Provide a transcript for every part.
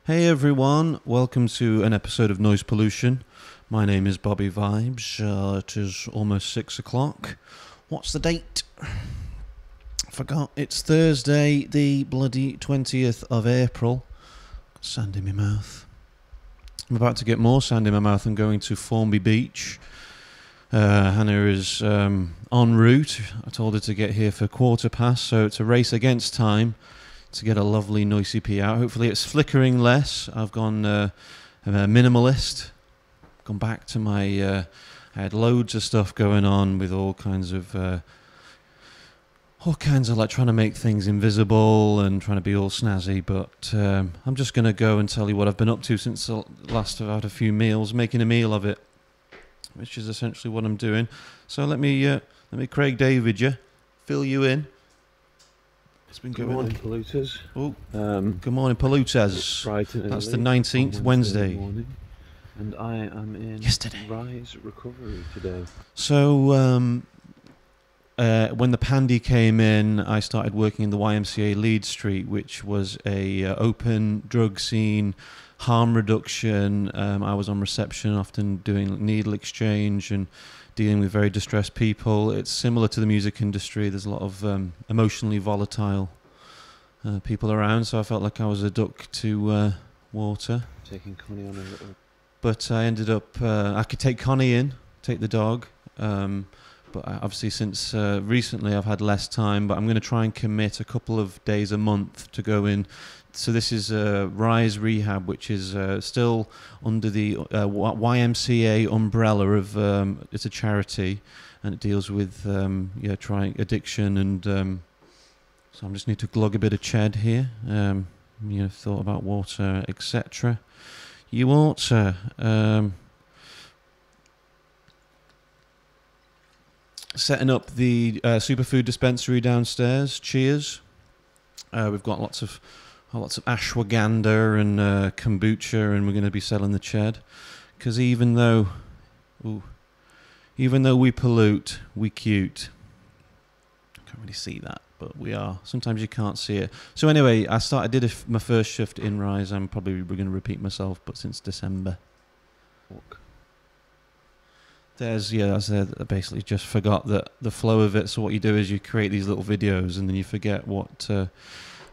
Hey everyone, welcome to an episode of Noise Pollution. My name is Bobby Vibes. It is almost 6 o'clock. What's the date? Forgot. It's Thursday, the bloody 20th of April. Sand in my mouth. I'm about to get more sand in my mouth. I'm going to Formby Beach. Hannah is en route. I told her to get here for 1:15, so it's a race against time to get a lovely Noice EP out. Hopefully it's flickering less. I've gone a minimalist. Gone back to my... I had loads of stuff going on with all kinds of like trying to make things invisible and trying to be all snazzy, but I'm just going to go and tell you what I've been up to since the last I've had a few meals, making a meal of it, which is essentially what I'm doing. So let me Craig David you, fill you in. It's been Good morning, polluters. Oh, good morning, polluters. That's the 19th, Wednesday. Morning, and I am in Rise Recovery today. So, when the pandy came in, I started working in the YMCA Leeds Street, which was a open drug scene, harm reduction. I was on reception, often doing needle exchange and dealing with very distressed people. It's similar to the music industry. There's a lot of emotionally volatile people around, so I felt like I was a duck to water. Taking Connie on a little... But I ended up... I could take Connie in, take the dog, but obviously since recently I've had less time, but I'm going to try and commit a couple of days a month to go in. So this is Rise Rehab, which is still under the YMCA umbrella of it's a charity, and it deals with trying addiction and so I just need to glug a bit of ched here. Thought about water, etc. You water. Setting up the superfood dispensary downstairs. Cheers. We've got lots of ashwagandha and kombucha, and we're going to be selling the ched. Because even though we pollute, we cute. Can't really see that, but we are. Sometimes you can't see it. So anyway, I did my first shift in Rise. I'm probably going to repeat myself, but since December. I basically just forgot that the flow of it. So what you do is you create these little videos, and then you forget what...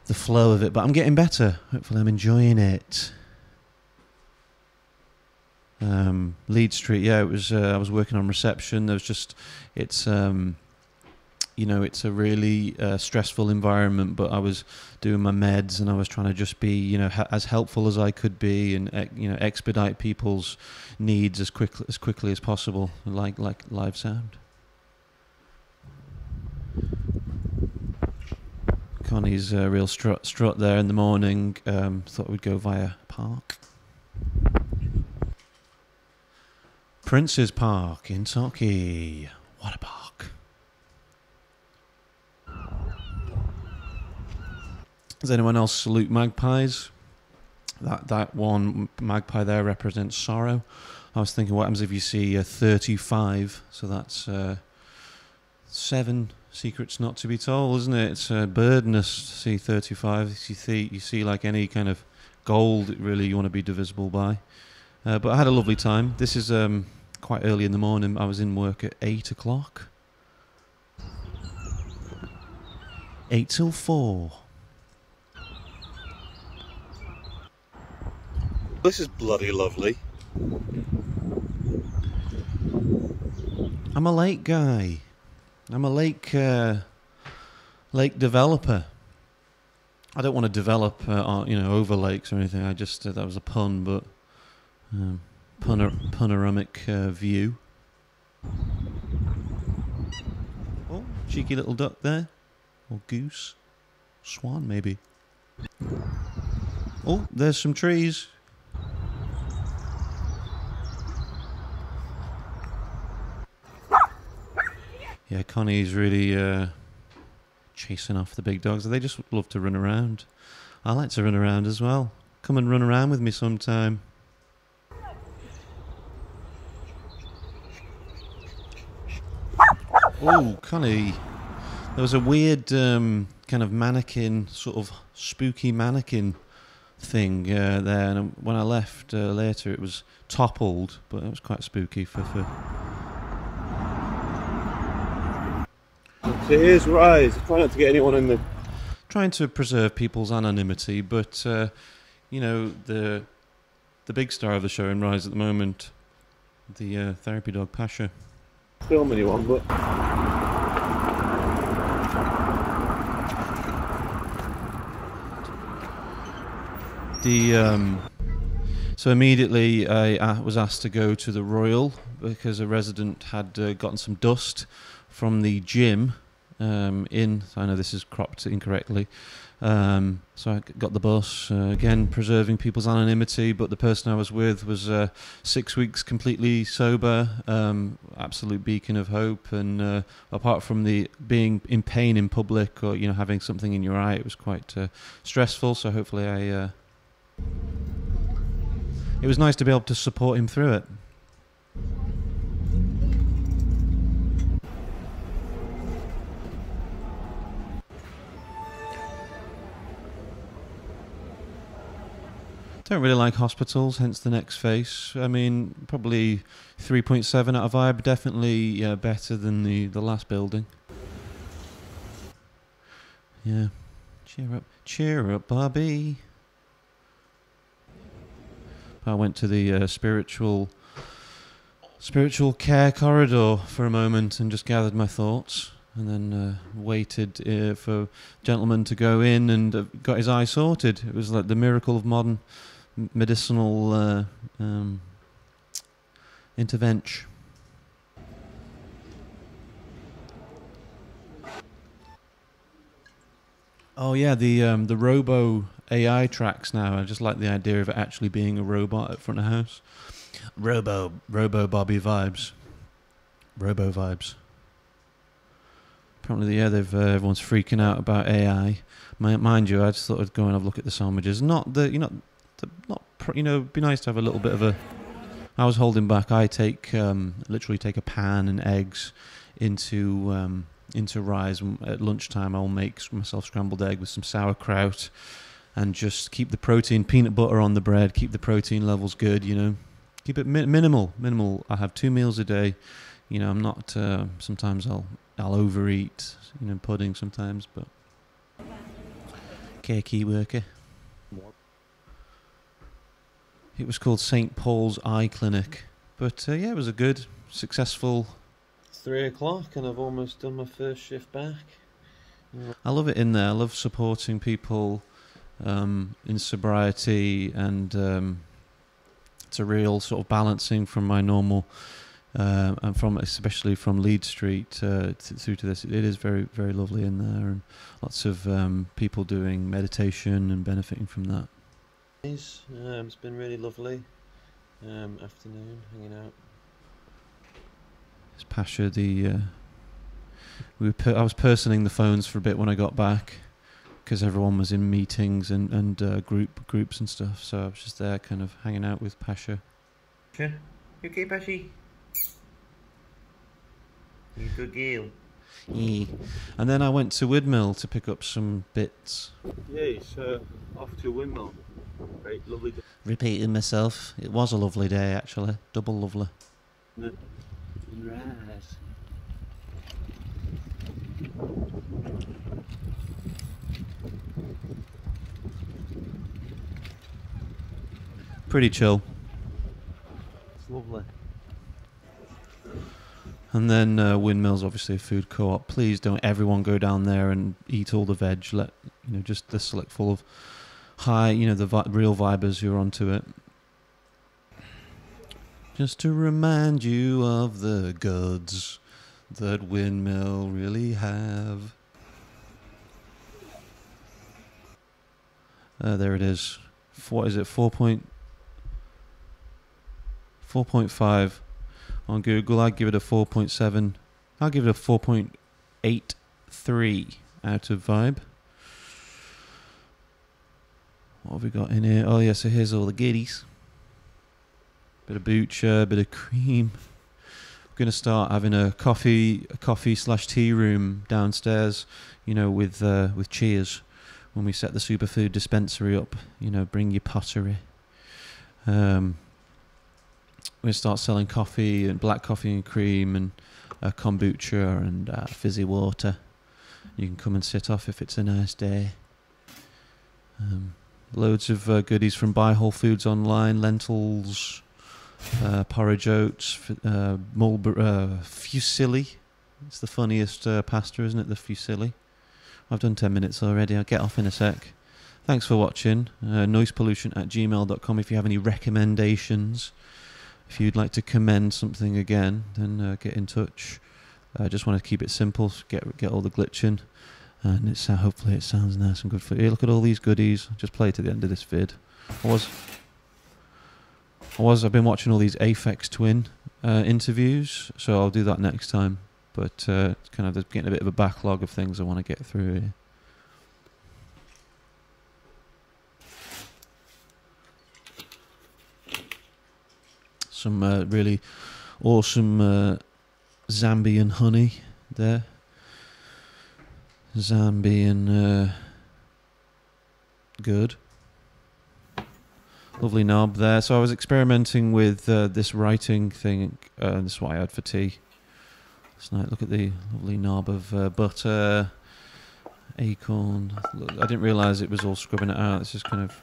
the flow of it, but I'm getting better. Hopefully I'm enjoying it. Leeds Street, it was. I was working on reception. There was just, it's a really stressful environment. But I was doing my meds, and I was trying to just be, as helpful as I could be, and expedite people's needs as quickly as possible, like live sound. Connie's real strut there in the morning. Thought we'd go via park. Prince's Park in Torquay. What a park. Does anyone else salute magpies? That one magpie there represents sorrow. I was thinking, what happens if you see 35? So that's 7... secrets not to be told, isn't it? It's birdness to see 35. You see like any kind of gold, really, you want to be divisible by. But I had a lovely time. This is quite early in the morning. I was in work at 8 o'clock. 8 till 4. This is bloody lovely. I'm a lake guy. I'm a lake developer. I don't want to develop, over lakes or anything. I just that was a pun, but panoramic view. Oh, cheeky little duck there, or goose, swan maybe. Oh, there's some trees. Yeah, Connie's really chasing off the big dogs. They just love to run around. I like to run around as well. Come and run around with me sometime. Oh, Connie. There was a weird kind of mannequin, sort of spooky mannequin thing there, and when I left later, it was toppled, but it was quite spooky for. So here's Rise. Try not to get anyone in the. Trying to preserve people's anonymity, but you know, the big star of the show in Rise at the moment, the therapy dog Pasha. Film anyone, but. So immediately I was asked to go to the Royal because a resident had gotten some dust from the gym in. I know this is cropped incorrectly. So I got the bus, again preserving people's anonymity, but the person I was with was 6 weeks completely sober, absolute beacon of hope, and apart from the being in pain in public or, you know, having something in your eye, it was quite stressful, so hopefully it was nice to be able to support him through it. Don't really like hospitals, hence the next face. I mean, probably 3.7 out of vibe, definitely better than the last building. Yeah. Cheer up, Bobby. I went to the spiritual care corridor for a moment and just gathered my thoughts, and then waited for a gentleman to go in and got his eye sorted. It was like the miracle of modern medicinal intervention. Oh yeah, the Robo AI tracks now. I just like the idea of it actually being a robot at front of house. Robo Bobby vibes. Robo vibes. Apparently, yeah, everyone's freaking out about AI. Mind you, I just thought I'd go and have a look at the sandwiches. Not the, you know, it'd be nice to have a little bit of a. I was holding back. I literally take a pan and eggs into Rise. At lunchtime, I'll make myself scrambled egg with some sauerkraut, and just keep the protein, peanut butter on the bread. Keep the protein levels good. You know, keep it minimal. I have 2 meals a day. You know, I'm not. Sometimes I'll overeat. You know, pudding sometimes, but key worker. It was called St. Paul's Eye Clinic, but yeah, it was a good, successful. 3 o'clock, and I've almost done my first shift back. I love it in there. I love supporting people in sobriety, and it's a real sort of balancing from my normal, and especially from Leeds Street through to this. It is very, very lovely in there, and lots of people doing meditation and benefiting from that. It's been really lovely afternoon hanging out. It's Pasha. I was personing the phones for a bit when I got back because everyone was in meetings and groups and stuff. So I was just there, kind of hanging out with Pasha. Sure. You okay, Pashy? You good girl. Yeah. And then I went to Woodmill to pick up some bits. Yeah, it's off to Windmill. Great, lovely day. Repeating myself, it was a lovely day actually, double lovely. Right. Pretty chill. It's lovely. And then Windmill's obviously a food co-op. Please don't everyone go down there and eat all the veg. Let just the select full of high, the real vibers who are onto it. Just to remind you of the goods that Windmill really have. There it is. What is it? 4.5 on Google. I'd give it a 4.7. I'll give it a 4.83 out of vibe. What have we got in here? Oh yeah, so here's all the goodies. Bit of butcher, bit of cream. I'm gonna start having a coffee/tea room downstairs, with cheers, when we set the superfood dispensary up. You know, bring your pottery. We start selling coffee and black coffee and cream and kombucha and fizzy water. You can come and sit off if it's a nice day. Loads of goodies from Buy Whole Foods online, lentils, porridge oats, fusilli. It's the funniest pasta, isn't it? The fusilli. I've done 10 minutes already. I'll get off in a sec. Thanks for watching. Noicepollution@gmail.com if you have any recommendations. If you'd like to commend something again, then get in touch. I just want to keep it simple, get all the glitching, and it's hopefully it sounds nice and good for you. Look at all these goodies. Just play to the end of this vid. I've been watching all these Aphex Twin interviews, so I'll do that next time. But it's kind of getting a bit of a backlog of things I want to get through here. Some really awesome Zambian honey there. Zambian good. Lovely knob there. So I was experimenting with this writing thing. This is what I had for tea. Last night. Look at the lovely knob of butter, acorn. I didn't realise it was all scrubbing it out. It's just kind of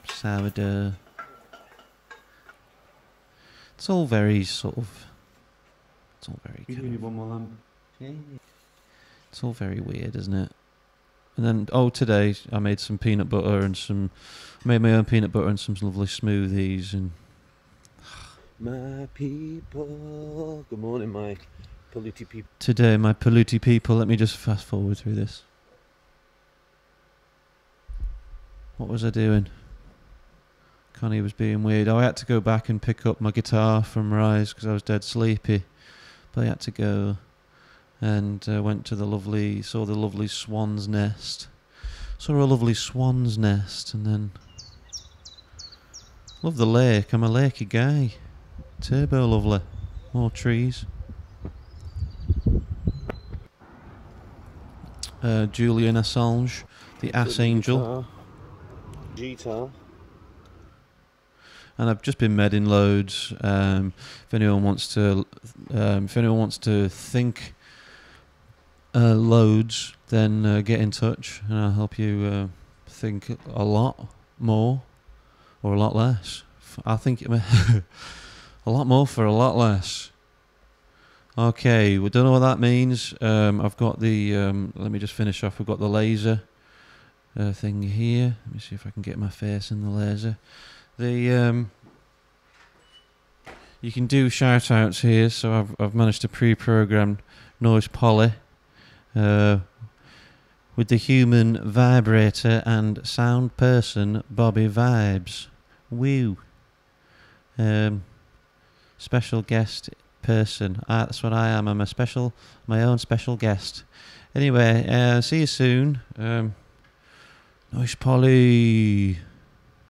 sourdough. It's all very sort of. It's all very. It's all very weird, isn't it? And then today I made some peanut butter and made my own peanut butter and some lovely smoothies and. My people. Good morning, my polluty people. Today, my polluty people. Let me just fast forward through this. What was I doing? Connie was being weird. I had to go back and pick up my guitar from Rise because I was dead sleepy. But I had to go and went to saw the lovely swan's nest. Saw a lovely swan's nest and then... Love the lake. I'm a lakey guy. Turbo lovely. More trees. Julian Assange, the ass angel. Guitar. And I've just been medding loads. If anyone wants to think loads, then get in touch, and I'll help you think a lot more or a lot less. I think a lot more for a lot less. Okay, we don't know what that means. I've got the. Let me just finish off. We've got the laser thing here. Let me see if I can get my face in the laser. You can do shout outs here, so I've managed to pre-program Noice Poly with the human vibrator and sound person Bobby Vibes. Woo. Special guest person. That's what I am. I'm my own special guest. Anyway, see you soon. Noice Poly.